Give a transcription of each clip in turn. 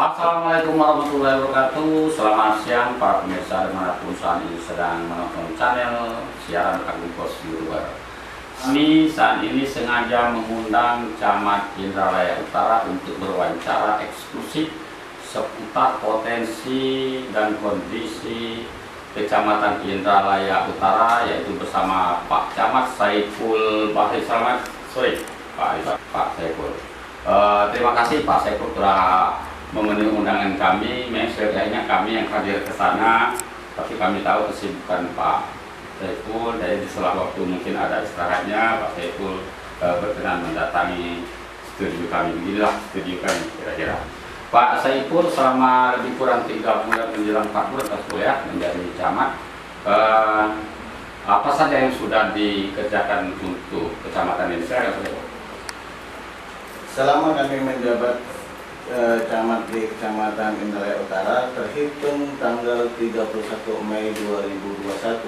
Assalamualaikum warahmatullahi wabarakatuh. Selamat siang para pemirsa dimanapun saat ini sedang menonton channel siaran Agung Pos YouTuber. Kami saat ini sengaja mengundang Camat Indralaya Utara untuk berwawancara eksklusif seputar potensi dan kondisi Kecamatan Indralaya Utara, yaitu bersama Pak Camat Saiful Bahri. Selamat sore Pak Saiful. Terima kasih Pak Saiful telah memenuhi undangan kami. Sebenarnya kami yang hadir ke sana, tapi kami tahu kesibukan Pak Saiful, jadi di sela waktu mungkin ada istirahatnya, Pak Saiful berkenan mendatangi studio kami. Beginilah studio kami kira-kira. Pak Saiful selama lebih kurang 3 bulan menjelang 4 bulan ya menjadi camat, apa saja yang sudah dikerjakan untuk kecamatan ini? Saya Selama kami menjabat camat di Kecamatan Indralaya Utara terhitung tanggal 31 Mei 2021,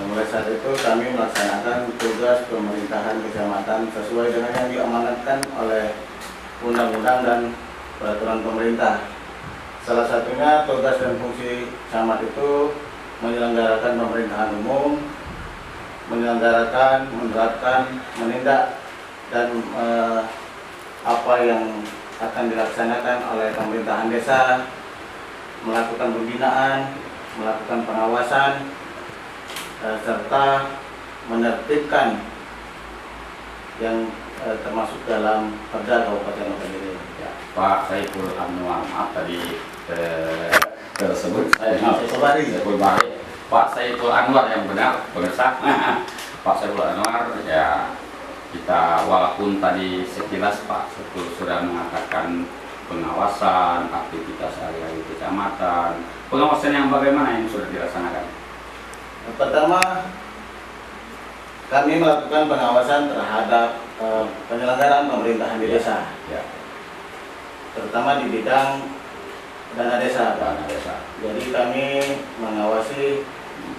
mulai saat itu kami melaksanakan tugas pemerintahan kecamatan sesuai dengan yang diamanatkan oleh undang-undang dan peraturan pemerintah. Salah satunya tugas dan fungsi camat itu menyelenggarakan pemerintahan umum, menyelenggarakan, menerapkan, menindak dan apa yang akan dilaksanakan oleh pemerintahan desa, melakukan pembinaan, melakukan pengawasan, serta menertibkan yang termasuk dalam Perda Kabupaten Ogan ini. Ya, Pak Saiful Anwar, maaf tadi tersebut saya Saiful Bahri. Pak Saiful Anwar yang benar, pemirsa. Pak Saiful Anwar, ya kita walaupun tadi sekilas Pak Saiful sudah mengatakan pengawasan aktivitas sehari-hari kecamatan, pengawasan yang bagaimana yang sudah dilaksanakan? Pertama, kami melakukan pengawasan terhadap penyelenggaraan pemerintahan di desa, ya, terutama di bidang dana desa. Jadi kami mengawasi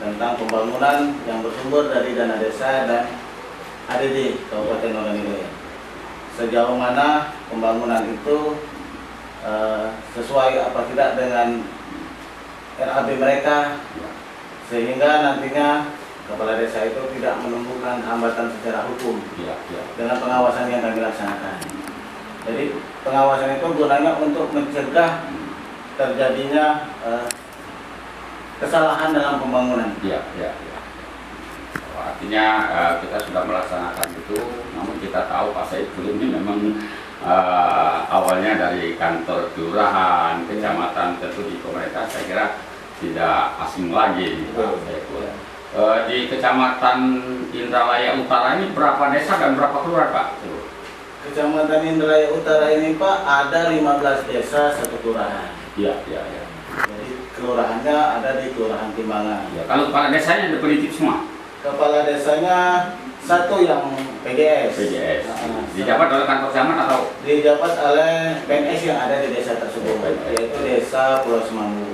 tentang pembangunan yang bersumber dari dana desa dan ADD Kabupaten Ogan Ilir. Sejauh mana pembangunan itu sesuai apa tidak dengan RAB mereka, sehingga nantinya kepala desa itu tidak menumbuhkan hambatan secara hukum dengan pengawasan yang kami laksanakan. Jadi pengawasan itu gunanya untuk mencegah terjadinya kesalahan dalam pembangunan. Artinya kita sudah melaksanakan itu, namun kita tahu Pak Saiful ini memang awalnya dari kantor kelurahan, kecamatan, tentu di pemerintah saya kira tidak asing lagi Pak Saiful. Di Kecamatan Indralaya Utara ini berapa desa dan berapa kelurahan Pak? Kecamatan Indralaya Utara ini Pak ada 15 desa, 1 kelurahan. Iya. Jadi kelurahannya ada di Kelurahan Timbangan. Ya, kalau kepala desanya ada politik semua? Kepala desanya 1 yang PGS. Dijabat oleh kantor camat atau? Dijabat oleh PNS yang ada di desa tersebut, yaitu Desa Pulau Semambu.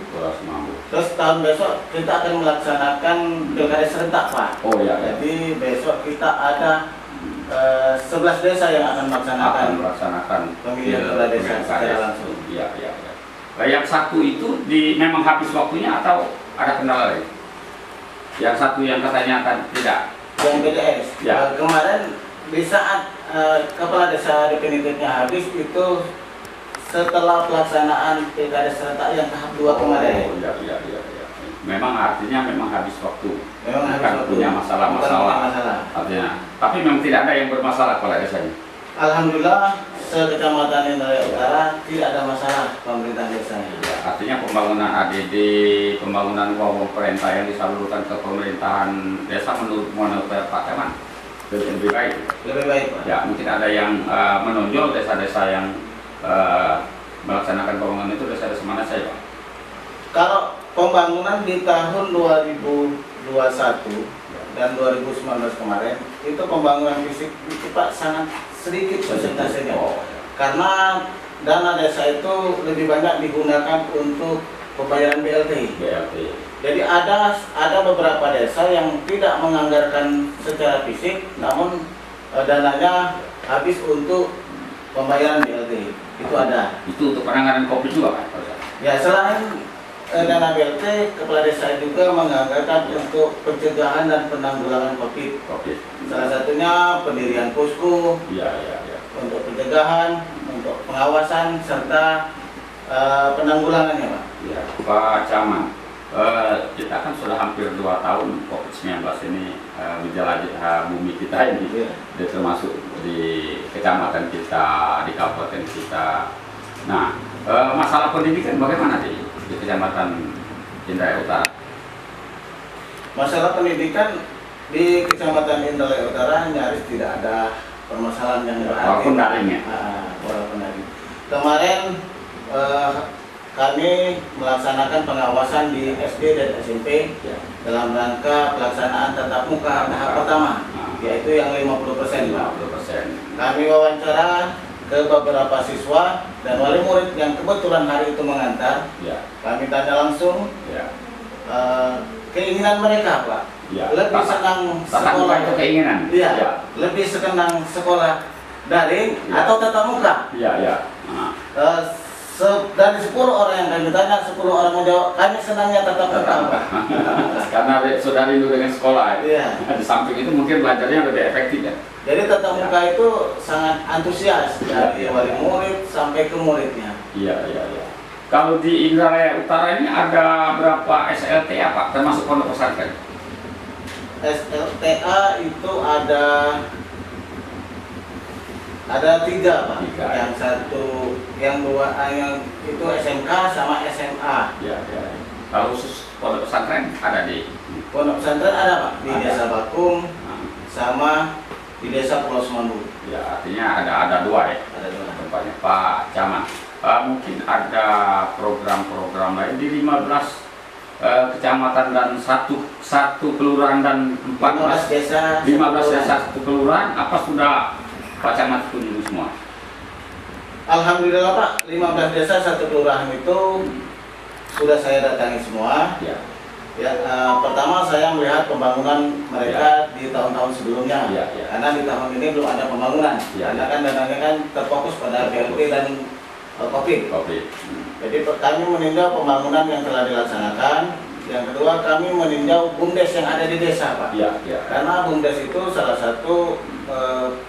Terus tahun besok kita akan melaksanakan pilkada serentak Pak. Jadi besok kita ada 11 desa yang akan melaksanakan pemilihan kepala desa secara langsung. Iya. Yang 1 itu memang habis waktunya atau ada kendala lain? Yang 1 yang katanya akan tidak? Yang PDS. Ya. Kemarin di saat kepala desa definitifnya habis itu setelah pelaksanaan pilkada serentak yang tahap 2 kemarin. Iya. Memang artinya habis waktu. Bukan punya masalah. Artinya. Tapi memang tidak ada yang bermasalah kepala desanya. Alhamdulillah se-Kecamatan Indralaya Utara tidak ada masalah pemerintahan desanya. Ya, artinya pembangunan ADD, pembangunan uang pemerintah yang disalurkan ke pemerintahan desa menurut Pak Camat lebih baik. Lebih baik Pak. Ya, mungkin ada yang menonjol desa-desa yang melaksanakan pembangunan itu desa-desa mana saya Pak? Kalau pembangunan di tahun 2021 dan 2019 kemarin itu pembangunan fisik itu Pak sangat sedikit persentasenya. Karena dana desa itu lebih banyak digunakan untuk pembayaran BLT. Jadi ada beberapa desa yang tidak menganggarkan secara fisik, namun dananya habis untuk pembayaran BLT. BLT. Itu ada. Itu untuk penanganan COVID juga Pak? Ya, selain dana BLT, kepala desa juga menganggarkan untuk pencegahan dan penanggulangan COVID. Salah satunya pendirian posko, untuk pencegahan, untuk pengawasan serta penanggulangannya, Pak. Ya, Pak Camat, kita kan sudah hampir 2 tahun COVID-19 ini menjelajah bumi kita ini, termasuk di kecamatan kita, di kabupaten kita. Nah, masalah pendidikan bagaimana di kecamatan Indralaya Utara? Masalah pendidikan di kecamatan Indralaya Utara nyaris tidak ada permasalahan yang berarti. Walaupun daring ya? Walaupun daring. Kemarin kami melaksanakan pengawasan di SD dan SMP dalam rangka pelaksanaan tatap muka tahap pertama, yaitu yang 50%. Kami wawancara ke beberapa siswa dan wali murid yang kebetulan hari itu mengantar. Kami tanya langsung keinginan mereka, Pak. Lebih senang sekolah itu keinginan. Lebih senang sekolah daring atau tatap muka. Dari 10 orang yang kami tanya, 10 orang menjawab kami senangnya tatap muka. Karena sudah rindu dengan sekolah. Di samping itu mungkin belajarnya lebih efektif ya. Jadi tatap muka itu sangat antusias dari wali murid sampai ke muridnya. Kalau di Indralaya Utara ini ada berapa SLT ya Pak, termasuk pondok pesantren? SLTA itu ada 3, Pak. Yang satu, yang 2, yang itu SMK sama SMA. Kalau khusus pondok pesantren ada di pondok pesantren ada, Pak, di Desa Bakung sama di Desa Pulau Semambu. Artinya ada 2 ya. Ada 2. Tempatnya Pak Camat. Mungkin ada program-program lain di 15 kecamatan dan satu kelurahan dan 15 desa 1 kelurahan, apa sudah Pak Camat kunjungi semua? Alhamdulillah, Pak, 15 desa 1 kelurahan itu sudah saya datangi semua. Pertama saya melihat pembangunan mereka di tahun-tahun sebelumnya, karena di tahun ini belum ada pembangunan, karena kan dananya kan terfokus pada BLT dan COVID. Jadi kami meninjau pembangunan yang telah dilaksanakan. Yang kedua, kami meninjau BUMDes yang ada di desa, Pak. Karena BUMDes itu salah satu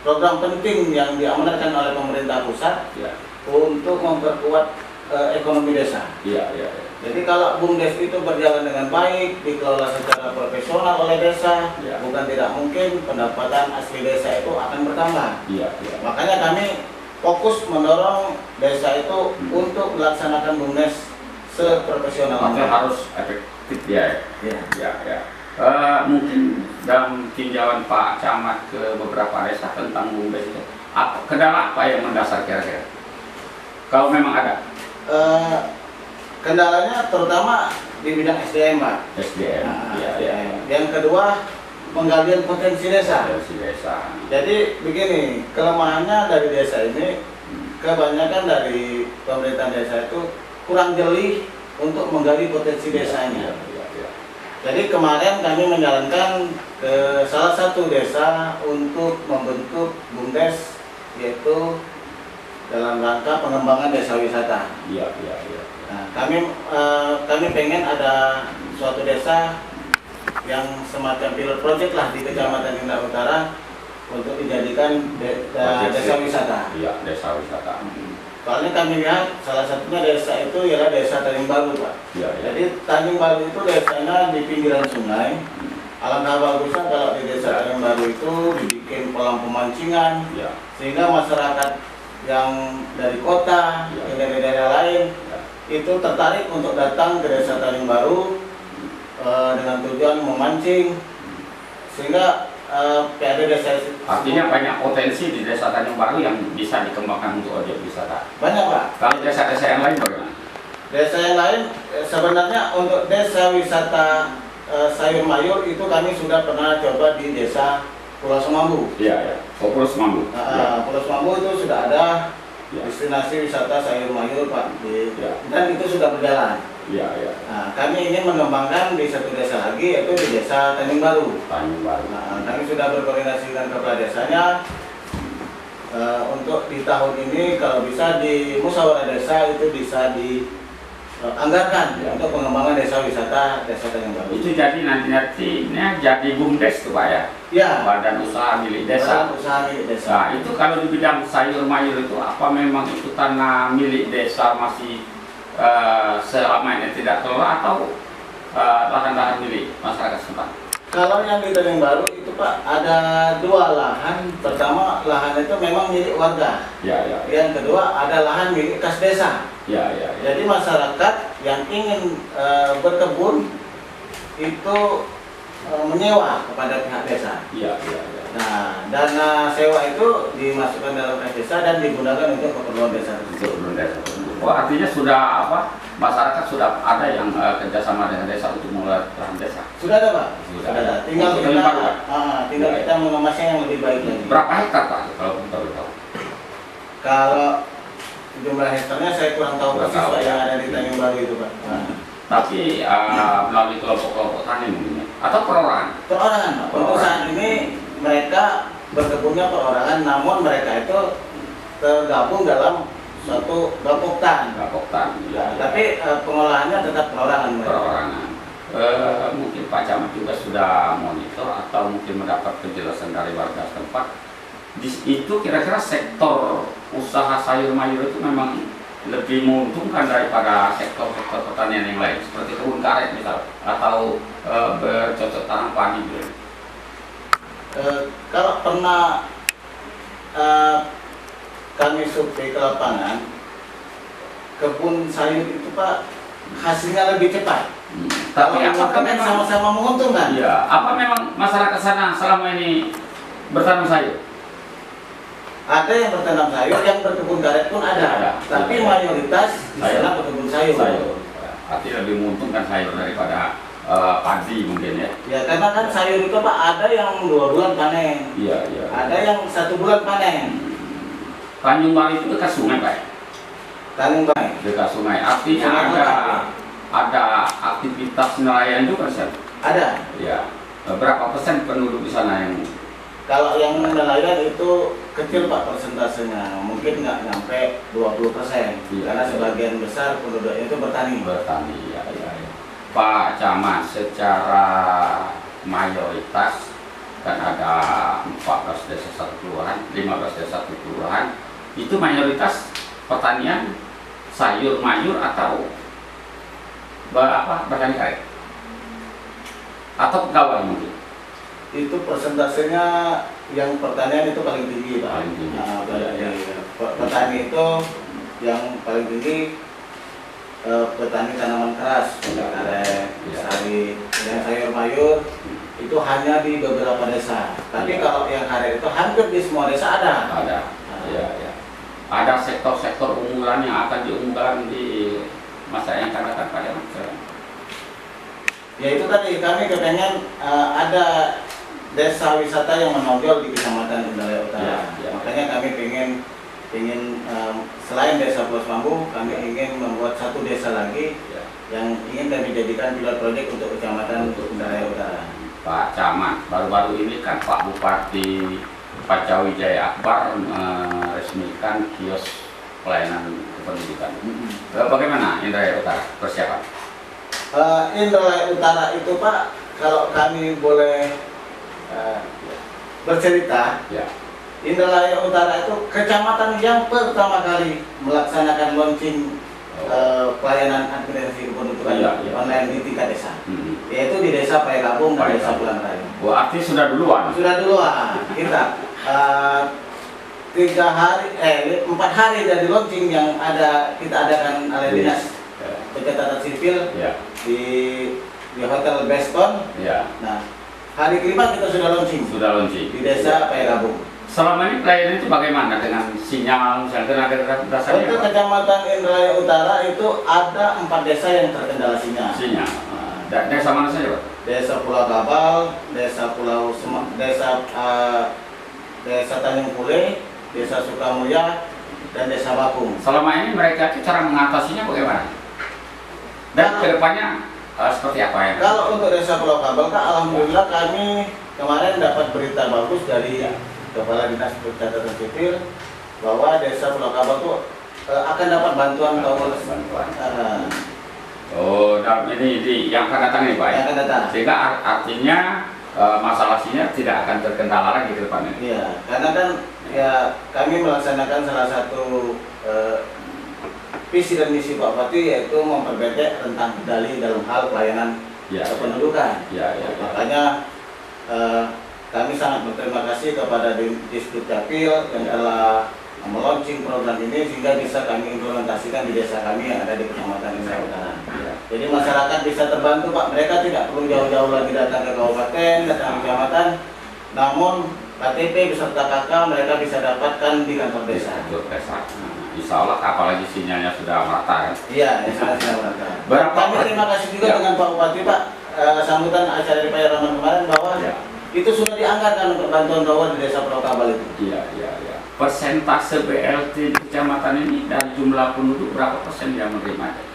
program penting yang diamanatkan oleh pemerintah pusat untuk memperkuat ekonomi desa. Jadi kalau BUMDes itu berjalan dengan baik, dikelola secara profesional oleh desa, bukan tidak mungkin pendapatan asli desa itu akan bertambah. Makanya kami fokus mendorong desa itu untuk melaksanakan BUMDes seprofesional. Maka harus efektif ya. Mungkin dalam tinjauan Pak Camat ke beberapa desa tentang BUMDes itu, kendala apa yang mendasar kira-kira? Kalau memang ada? Kendalanya terutama di bidang SDM, Pak. SDM. Yang kedua, penggalian potensi desa. Jadi begini, kelemahannya dari desa ini, kebanyakan dari pemerintah desa itu kurang jeli untuk menggali potensi desanya. Jadi kemarin kami menyarankan ke salah satu desa untuk membentuk BUMDes, yaitu dalam rangka pengembangan desa wisata. Nah, kami pengen ada suatu desa yang semacam pilot project lah di Kecamatan Indralaya Utara untuk dijadikan desa wisata. Desa wisata. Soalnya kami lihat salah satunya desa itu ialah desa Tanjung Baru, Pak. Jadi Tanjung Baru itu desanya di pinggiran sungai. Alangkah bagusnya kalau di desa Tanjung Baru itu dibikin kolam pemancingan, sehingga masyarakat yang dari kota, yang dari daerah lain itu tertarik untuk datang ke desa Tanjung Baru dengan tujuan memancing, sehingga PAD desa. Artinya banyak potensi di desa Tanjung Baru yang bisa dikembangkan untuk objek wisata. Banyak, Pak. Kalau desa-desa yang lain bagaimana? Desa yang lain sebenarnya untuk desa wisata sayur mayur itu kami sudah pernah coba di desa Pulau Semambu. Pulau Semambu. Pulau Semambu itu sudah ada destinasi wisata sayur mayur, Pak. Dan itu sudah berjalan. Nah, kami ingin mengembangkan di satu desa lagi, yaitu di desa Tanjung Baru. Nah, kami sudah berkoordinasi dengan kepala desanya untuk di tahun ini kalau bisa di musyawarah desa itu bisa dianggarkan untuk pengembangan desa wisata desa Tanjung Baru. Itu jadi nantinya jadi BUMDes tuh Pak ya? Ya. Badan usaha milik desa. Badan usaha milik desa. Nah, itu kalau di bidang sayur mayur itu apa memang itu tanah milik desa masih selama ini tidak kelola atau lahan-lahan milik masyarakat setempat? Kalau yang di Tanjung Baru itu Pak ada 2 lahan. Pertama lahan itu memang milik warga. Ya, ya. Yang kedua ada lahan milik kas desa. Ya, ya, ya. Jadi masyarakat yang ingin berkebun itu menyewa kepada pihak desa. Ya, ya, ya. Nah, dana sewa itu dimasukkan dalam kas desa dan digunakan untuk keperluan desa. Untuk desa. Oh, artinya sudah masyarakat sudah ada yang kerjasama dengan desa untuk mengelola lahan desa. Sudah ada Pak. Sudah ada. ada. Tinggal Untuk kita, Tanjung Baru, Pak? tinggal Ya, kita mengemasnya yang lebih baik lagi. Berapa hektar Pak kalau kita tahu? Kalau jumlah hektarnya saya kurang tahu Kurang persis tahu, Pak ya. yang ada di Tanjung Baru itu Pak. Nah. Tapi melalui kelompok-kelompok tani mungkin ya? Atau perorangan? Perorangan Pak. Untuk saat ini mereka berkebunnya perorangan, namun mereka itu tergabung dalam suatu gapoktan. Gapoktan. Ya, tapi pengolahannya tetap perorangan mereka. Perorangan. Mungkin Pak Camat juga sudah monitor atau mungkin mendapat penjelasan dari warga setempat. Itu kira-kira sektor usaha sayur mayur itu memang lebih menguntungkan daripada sektor-sektor pertanian yang lain seperti kebun karet misal atau bercocok tanam padi gitu. Kalau pernah kami survei ke lapangan, kebun sayur itu Pak hasilnya lebih cepat. Tapi Kalau apakah memang memang sama-sama menguntungkan? iya, apa memang masyarakat sana selama ini bertanam sayur? Ada yang bertanam sayur, yang berkebun karet pun ada. Ada. Tapi Ada. mayoritas di Sayur. sana berkebun sayur. Sayur. Artinya lebih menguntungkan sayur daripada padi mungkin ya. Ya karena kan sayur itu Pak ada yang 2 bulan panen, Iya, iya. ada yang 1 bulan panen. Tanjung Baru itu dekat sungai Pak. Tanjung Baru. Dekat sungai. Artinya Sungai ada aktivitas nelayan juga Sir. Ada. Ya. Berapa persen penduduk di sana yang Kalau yang nelayan itu kecil Pak persentasenya, mungkin nggak nyampe 20%. Iya. Karena sebagian besar penduduknya itu bertani. bertani? Ya, ya, ya. Pak Camat, secara mayoritas kan ada 14 desa satu kelurahan, 15 desa satu kelurahan, itu mayoritas pertanian sayur mayur atau bertani karet atau pegawai mungkin. Itu persentasenya yang pertanian itu paling tinggi Pak. Paling tinggi. Nah, Iya, iya. Petani itu yang paling tinggi petani tanaman keras, Iya. karet, Iya. sawit, dan sayur mayur itu hanya di beberapa desa. Tapi Iya. kalau yang karet itu hampir di semua desa ada. Ada. Ya, ya. Ada sektor-sektor unggulan yang akan diunggulkan di masa yang akan datang Pak Camat. Ya itu tadi kami kepengen ada desa wisata yang menonjol di Kecamatan Indralaya Utara. Ya, ya. Makanya kami ingin selain desa Pulau Mambu, kami ingin membuat satu desa lagi Ya. yang ingin kami jadikan pilot proyek untuk Kecamatan Indralaya Utara. Pak Camat, baru-baru ini kan Pak Bupati Pacawijaya Akbar meresmikan kios pelayanan kependidikan. Bagaimana Indralaya Utara persiapan? Indralaya Utara itu Pak, kalau kami boleh bercerita, Ya. Indralaya Utara itu kecamatan yang pertama kali melaksanakan launching pelayanan administrasi kependudukan Iya, iya. online di tingkat desa, yaitu di desa Payakabung dan desa Pulang Raya. Wah, artinya sudah duluan. Sudah duluan kita 4 hari dari launching yang kita adakan oleh dinas pencatatan sipil Ya. di Hotel Beston. Ya. Nah, hari kelima kita sudah launching Sudah launching. di desa Payakabung. Selama ini pelayanan itu bagaimana dengan sinyal, misalnya tenaga dasarnya? Untuk Kecamatan Indralaya Utara itu ada 4 desa yang terkendala sinyal. Sinyal. Dan desa mana saja Pak? Desa Pulau Gabal, Desa Pulau Desa Tanjung Pule, Desa Sukamulya, dan Desa Bakung. Selama ini mereka itu cara mengatasinya bagaimana? Dan kedepannya seperti apa ya? Kalau untuk Desa Pulau Gabal, Kak, alhamdulillah kami kemarin dapat berita bagus dari Kepala Dinas Pencatatan Sipil bahwa desa Pulau Kabau itu akan dapat bantuan tower. Bantuan. Oh, dan ini yang akan datang nih Pak ya? Yang akan datang. Sehingga artinya masalah sinyal tidak akan terkendala lagi ke depannya. Iya, karena kan ya kami melaksanakan salah satu visi dan misi Pak Bupati, yaitu memperbaiki rentang kendali dalam hal pelayanan kependudukan. Ya. Makanya kami sangat berterima kasih kepada Disduk Capil yang telah meluncing program ini sehingga bisa kami implementasikan di desa kami yang ada di Kecamatan Indraya Utara. Ya. Jadi masyarakat bisa terbantu Pak, mereka tidak perlu jauh-jauh lagi datang ke kabupaten, datang ke kecamatan, namun KTP beserta KK mereka bisa dapatkan di kantor desa. Insya Allah, apalagi sinyalnya sudah merata kan? Iya, sudah merata. Berapa? Kami terima kasih juga dengan Pak Bupati Pak, sambutan acara di Pak Rahman kemarin bahwa itu sudah dianggarkan untuk bantuan tower di desa Pulau Kabau itu. Iya. Persentase BLT di kecamatan ini dari jumlah penduduk berapa persen yang menerima?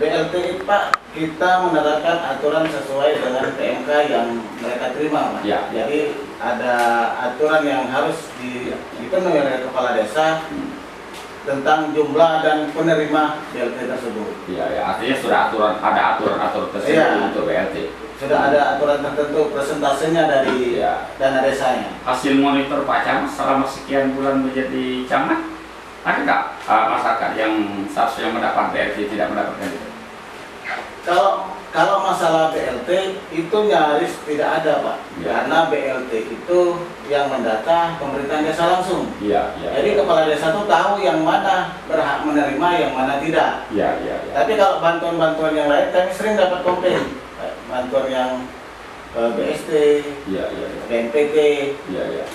BLT itu Pak, kita menerapkan aturan sesuai dengan PMK yang mereka terima Pak. Ya. Jadi ada aturan yang harus dipenuhi oleh kepala desa tentang jumlah dan penerima BLT tersebut. Iya, artinya sudah ada aturan tersebut untuk BLT. Sudah ada aturan tertentu persentasenya dari dana desanya. Hasil monitor Pak Camat selama sekian bulan menjadi camat, ada nggak masyarakat yang seharusnya mendapat BLT tidak mendapatkan itu? Kalau masalah BLT itu nyaris tidak ada Pak, karena BLT itu yang mendata pemerintah desa langsung. Jadi kepala desa itu tahu yang mana berhak menerima, yang mana tidak. Tapi kalau bantuan-bantuan yang lain kami sering dapat komplain, bantuan yang BST, BNPT,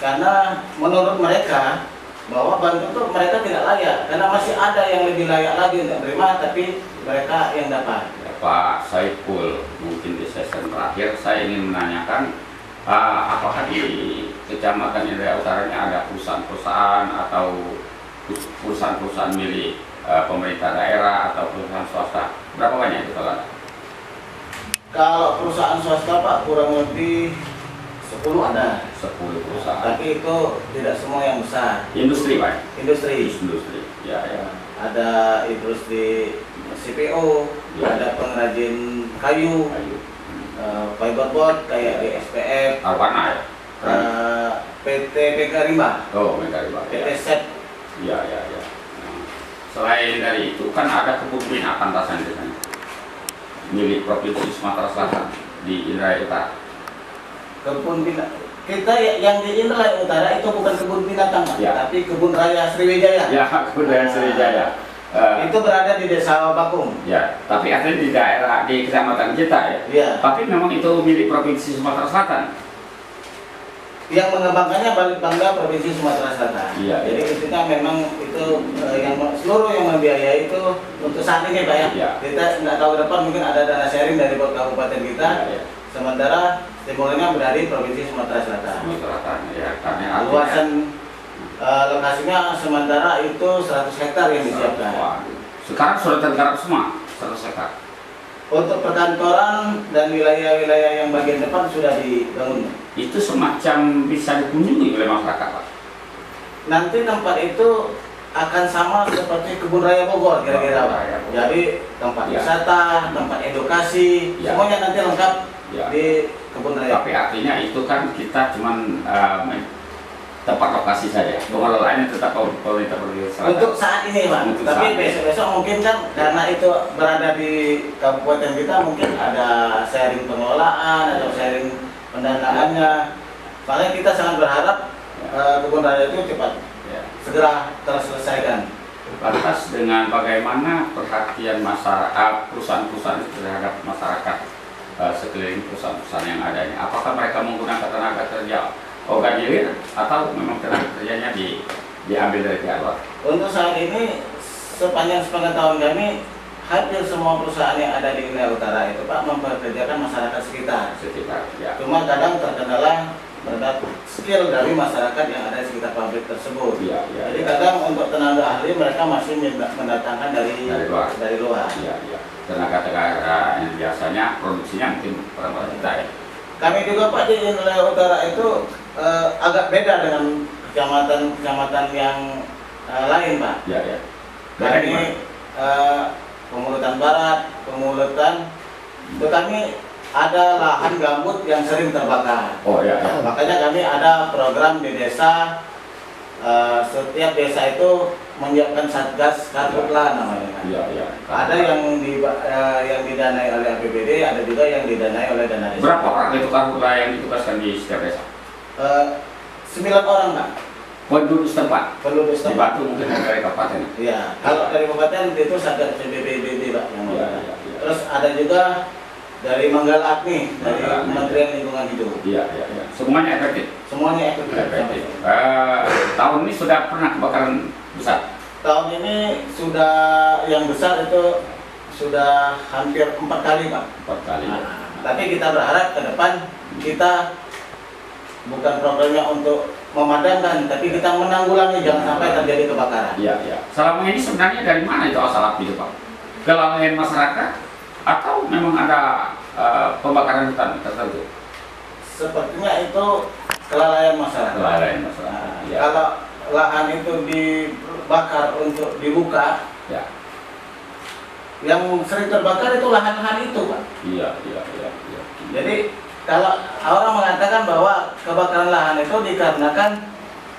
karena menurut mereka bahwa bantuan itu mereka tidak layak, karena masih ada yang lebih layak lagi untuk menerima, tapi mereka yang dapat. Pak Saiful, mungkin di sesi terakhir saya ingin menanyakan apakah di Kecamatan Indraya Utara ini ada perusahaan-perusahaan atau perusahaan-perusahaan milik pemerintah daerah atau perusahaan swasta? Berapa banyak itu kalau ada? Kalau perusahaan swasta Pak kurang lebih 10 ada. 10 perusahaan. Tapi itu tidak semua yang besar. Industri Pak? Industri. Ya. Ada industri CPO, ada pengrajin kayu, fiberboard kayak di SPF, Arwana ya? PT Megarimba. Oh, Megarimba. PT Set. Ya. Selain dari itu kan ada kebun binatang di sana, milik Provinsi Sumatera Selatan di Indraya Utara. Kebun binatang kita yang di Indraya Utara itu bukan kebun binatang Pak, tapi kebun raya Sriwijaya. Ya, kebun raya Sriwijaya. Itu berada di Desa Bakung. Ya, tapi artinya di daerah di kecamatan kita ya. Tapi memang itu milik Provinsi Sumatera Selatan. Yang mengembangkannya Balitbangda Provinsi Sumatera Selatan. Jadi intinya memang itu yang seluruh yang membiayai itu untuk saat ini Pak ya. Kita nggak tahu ke depan mungkin ada dana sharing dari kabupaten kita. Sementara stimulannya berada di Provinsi Sumatera Selatan. Luasan lokasinya sementara itu 100 hektar yang disiapkan. Sekarang sudah tergarap semua 100 hektar. Untuk perkantoran dan wilayah-wilayah yang bagian depan sudah dibangun. Itu semacam bisa dikunjungi oleh masyarakat Pak? Nanti tempat itu akan sama seperti Kebun Raya Bogor kira-kira Pak. Jadi tempat wisata, tempat edukasi, semuanya nanti lengkap di Kebun Raya. Tapi artinya itu kan kita cuman tempat lokasi saja, pengelolaannya tetap pemerintah Selatan. Untuk saat ini Pak, tapi besok-besok mungkin kan karena itu berada di kabupaten kita mungkin ada sharing pengelolaan atau sharing pendanaannya. Soalnya kita sangat berharap kebun raya itu cepat segera terselesaikan. Lantas dengan bagaimana perhatian masyarakat, perusahaan-perusahaan terhadap masyarakat sekeliling perusahaan-perusahaan yang ada ini, apakah mereka menggunakan tenaga kerja organik atau memang tenaga kerjanya diambil dari pihak luar? Untuk saat ini sepanjang sepengetahuan kami hampir semua perusahaan yang ada di Indraya Utara itu Pak mempekerjakan masyarakat sekitar. Cuma kadang terkendala terhadap skill dari masyarakat yang ada di sekitar pabrik tersebut. Jadi kadang untuk tenaga ahli mereka masih mendatangkan dari luar. Tenaga yang biasanya produksinya mungkin orang kita ya. Kami juga Pak di Indraya Utara itu agak beda dengan kecamatan-kecamatan yang lain, Pak. Ya, ya. Daerah di mana? Kami Pemulutan Barat, Pemulutan, itu kami ada lahan gambut yang sering terbakar. Oh ya, ya. Makanya kami ada program di desa, setiap desa itu menyiapkan satgas karhutla namanya. Iya, iya. Ada yang didanai oleh APBD, ada juga yang didanai oleh dana desa. Berapa orang itu karhutla yang ditugaskan di setiap desa? 9 orang, Pak. Penduduk setempat. Penduduk Di setempat. Batu mungkin dari kabupaten. Iya, kalau dari kabupaten itu satgas PBBD, Pak. Yang Iya, ada. iya, iya. Terus ada juga dari Manggala-Agni, dari Manggala Agni. Kementerian Lingkungan Hidup. Iya, iya, iya. Semuanya efektif. Semuanya ikut. Efektif. Tahun ini sudah pernah kebakaran besar. Tahun ini sudah yang besar itu sudah hampir 4 kali, Pak. 4 kali. Ya. Tapi kita berharap ke depan kita bukan programnya untuk memadamkan, tapi kita menanggulangi jangan sampai terjadi kebakaran. Iya, iya. Selama ini sebenarnya dari mana itu asal api itu, Pak? Kelalaian masyarakat atau memang ada pembakaran hutan tertentu? Sepertinya itu kelalaian masyarakat. Kelalaian masyarakat. Nah, Ya. kalau lahan itu dibakar untuk dibuka, Ya. yang sering terbakar itu lahan-lahan itu, Pak. Iya, iya, iya, iya. Jadi kalau orang mengatakan bahwa kebakaran lahan itu dikarenakan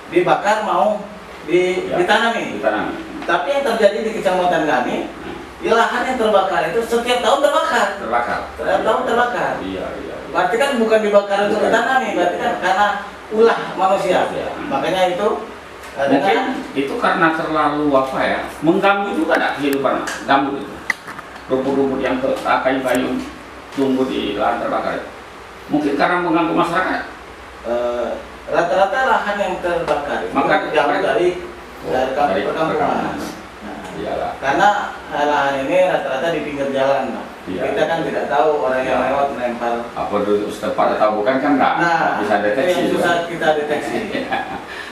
dibakar mau Ya. ditanami. Ditanami. Tapi yang terjadi di kecamatan kami, di lahan yang terbakar itu setiap tahun terbakar. Terbakar. Setiap tahun terbakar. Iya, iya. Berarti kan bukan dibakar untuk Bukan. ditanami, berarti kan karena ulah manusia. Ya. Makanya itu Mungkin dengan itu karena terlalu apa ya, mengganggu juga ada kehidupan gambut itu. Rumput-rumput yang kayu-kayu tumbuh di lahan terbakar itu. Mungkin karena mengganggu masyarakat. rata-rata lahan yang terbakar itu Maka- jauh dari dari perkampungan. perkampungan. Nah, Iyalah. karena lahan ini rata-rata di pinggir jalan, Pak. Iya. Kita kan tidak tahu orang yang Iya. lewat melempar. Apa duduk setempat atau bukan kan nggak bisa Itu deteksi. yang juga. susah kita deteksi.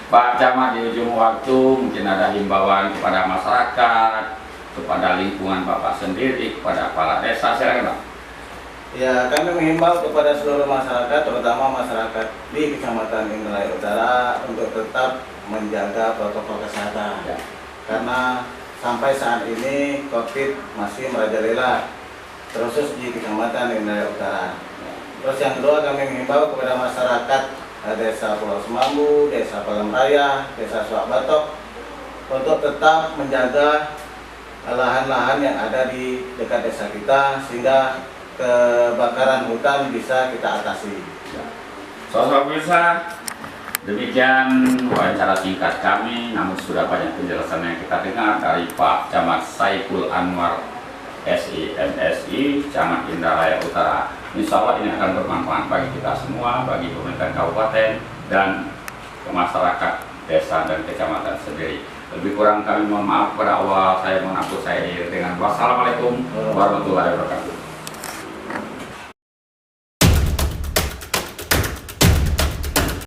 Pak Camat, di ujung waktu mungkin ada himbauan kepada masyarakat, kepada lingkungan Bapak sendiri, kepada kepala desa, silakan Pak. Ya, kami menghimbau kepada seluruh masyarakat, terutama masyarakat di Kecamatan Indralaya Utara untuk tetap menjaga protokol kesehatan. Ya. Karena sampai saat ini COVID masih merajalela, terkhusus di Kecamatan Indralaya Utara. Terus yang kedua, kami menghimbau kepada masyarakat Desa Pulau Semambu, Desa Palem Raya, Desa Suak Batok untuk tetap menjaga lahan-lahan yang ada di dekat desa kita sehingga kebakaran hutan bisa kita atasi. Sobat pemirsa, demikian wawancara singkat kami, namun sudah banyak penjelasan yang kita dengar dari Pak Camat Saiful Anwar SIMSI, Camat Indralaya Utara. Insya Allah ini akan bermanfaat bagi kita semua, bagi pemerintah kabupaten dan masyarakat desa dan kecamatan sendiri. Lebih kurang kami mohon maaf pada awal, saya mengaku saya dengan wassalamualaikum warahmatullahi wabarakatuh.